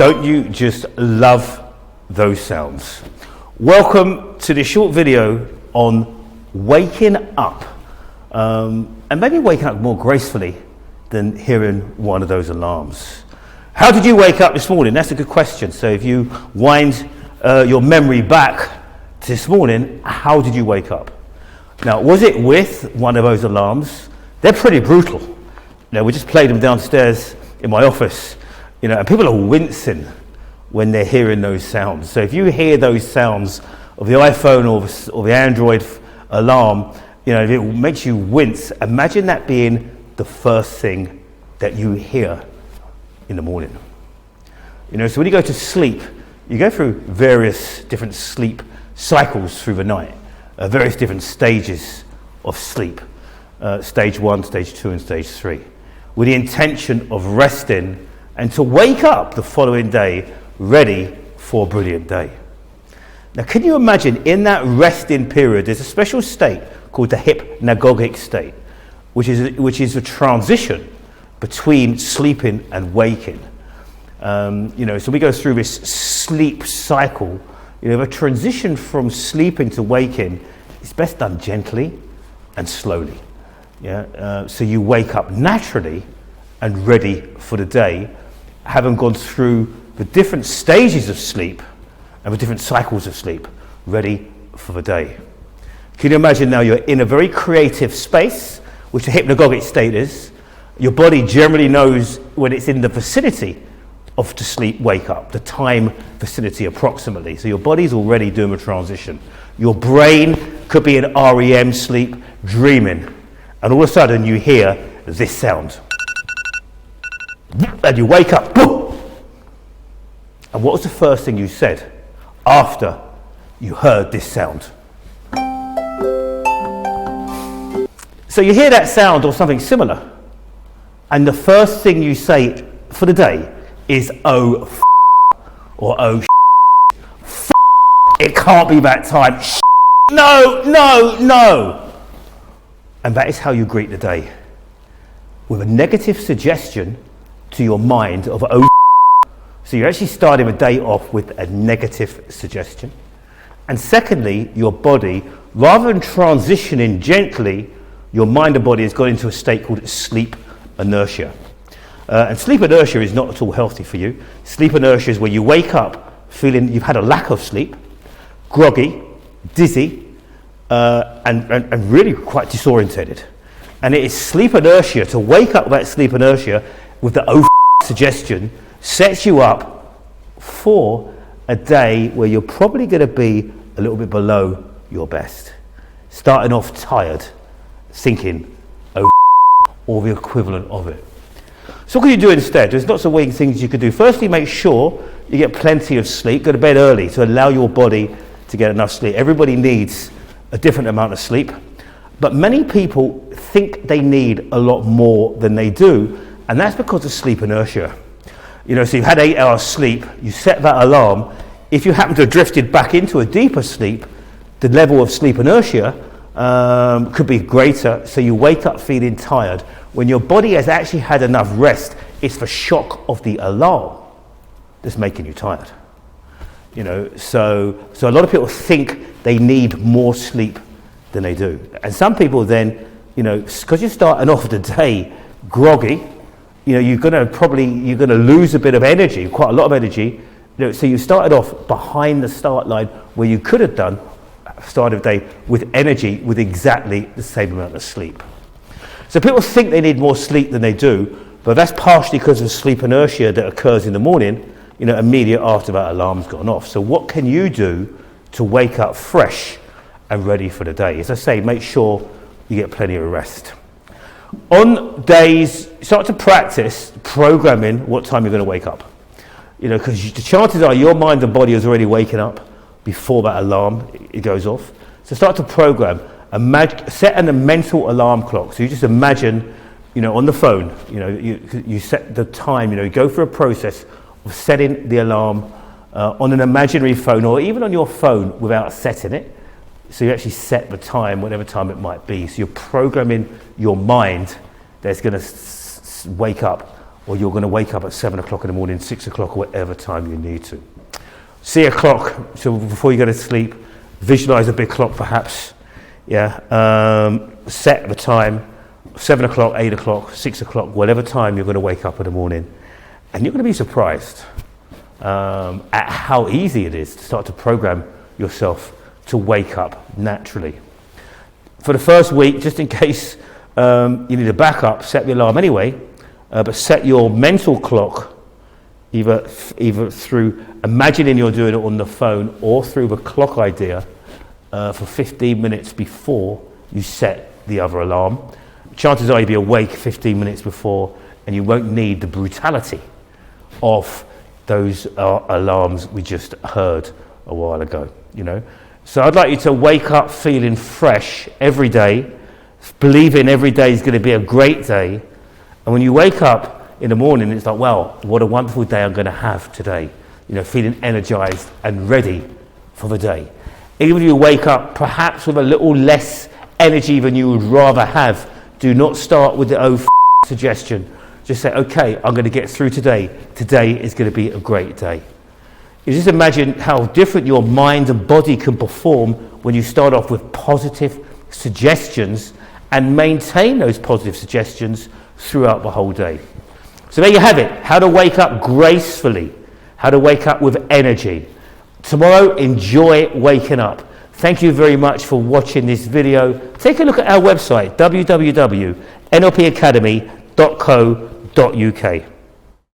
Don't you just love those sounds? Welcome to this short video on waking up, and maybe waking up more gracefully than hearing one of those alarms. How did you wake up this morning? That's a good question. So if you wind your memory back to this morning, how did you wake up? Now, was it with one of those alarms? They're pretty brutal. We just played them downstairs in my office, and people are wincing when they're hearing those sounds. So if you hear those sounds of the iPhone or the Android alarm, if it makes you wince, imagine that being the first thing that you hear in the morning. So when you go to sleep, you go through various different sleep cycles through the night, various different stages of sleep, stage 1, stage 2, and stage 3, with the intention of resting and to wake up the following day ready for a brilliant day. Now, can you imagine in that resting period, there's a special state called the hypnagogic state, which is a transition between sleeping and waking. So we go through this sleep cycle. The transition from sleeping to waking is best done gently and slowly. So you wake up naturally and ready for the day, having gone through the different stages of sleep and the different cycles of sleep, ready for the day. Can you imagine now you're in a very creative space, which the hypnagogic state is. Your body generally knows when it's in the vicinity of to sleep, wake up, the time vicinity approximately. So your body's already doing a transition. Your brain could be in REM sleep, dreaming, and all of a sudden you hear this sound. And you wake up, boom! And what was the first thing you said after you heard this sound? So you hear that sound or something similar, and the first thing you say for the day is, oh, or oh, it can't be that time. No. And that is how you greet the day, with a negative suggestion to your mind of, oh. So you're actually starting the day off with a negative suggestion. And secondly, your body, rather than transitioning gently, your mind and body has got into a state called sleep inertia. And sleep inertia is not at all healthy for you. Sleep inertia is where you wake up feeling you've had a lack of sleep, groggy, dizzy, and really quite disorientated. And it is sleep inertia, to wake up that sleep inertia with the oh suggestion, sets you up for a day where you're probably going to be a little bit below your best. Starting off tired, thinking, oh, or the equivalent of it. So what can you do instead? There's lots of things you could do. Firstly, make sure you get plenty of sleep. Go to bed early to allow your body to get enough sleep. Everybody needs a different amount of sleep, but many people think they need a lot more than they do, and that's because of sleep inertia. So you've had 8 hours sleep, you set that alarm. If you happen to have drifted back into a deeper sleep, the level of sleep inertia could be greater, so you wake up feeling tired. When your body has actually had enough rest, it's the shock of the alarm that's making you tired. So a lot of people think they need more sleep than they do. And some people then, because you're starting off the day groggy, you're going to lose a bit of energy, quite a lot of energy. So you started off behind the start line where you could have done start of the day with energy with exactly the same amount of sleep. So people think they need more sleep than they do, but that's partially because of sleep inertia that occurs in the morning, immediate after that alarm's gone off. So what can you do to wake up fresh and ready for the day? As I say, make sure you get plenty of rest. On days, start to practice programming what time you're going to wake up. Because the chances are your mind and body is already waking up before that alarm it goes off. So start to program. Set a mental alarm clock. So you just imagine, on the phone, you set the time. You go through a process of setting the alarm on an imaginary phone, or even on your phone without setting it. So you actually set the time, whatever time it might be. So you're programming your mind that's going to wake up or you're going to wake up at 7 o'clock in the morning, 6 o'clock, or whatever time you need to. See a clock, so before you go to sleep, visualize a big clock perhaps, set the time, 7 o'clock, 8 o'clock, 6 o'clock, whatever time you're going to wake up in the morning, and you're going to be surprised at how easy it is to start to program yourself to wake up naturally. For the first week, just in case you need a backup, set the alarm anyway, but set your mental clock either through imagining you're doing it on the phone or through the clock idea for 15 minutes before you set the other alarm. Chances are you'll be awake 15 minutes before, and you won't need the brutality of those alarms we just heard a while ago, So I'd like you to wake up feeling fresh every day, believing every day is going to be a great day. And when you wake up in the morning, it's like, wow, what a wonderful day I'm going to have today. Feeling energized and ready for the day. Even if you wake up perhaps with a little less energy than you would rather have, do not start with the suggestion. Just say, okay, I'm going to get through today. Today is going to be a great day. You just imagine how different your mind and body can perform when you start off with positive suggestions and maintain those positive suggestions throughout the whole day. So there you have it, how to wake up gracefully, how to wake up with energy. Tomorrow, enjoy waking up. Thank you very much for watching this video. Take a look at our website, www.nlpacademy.co.uk.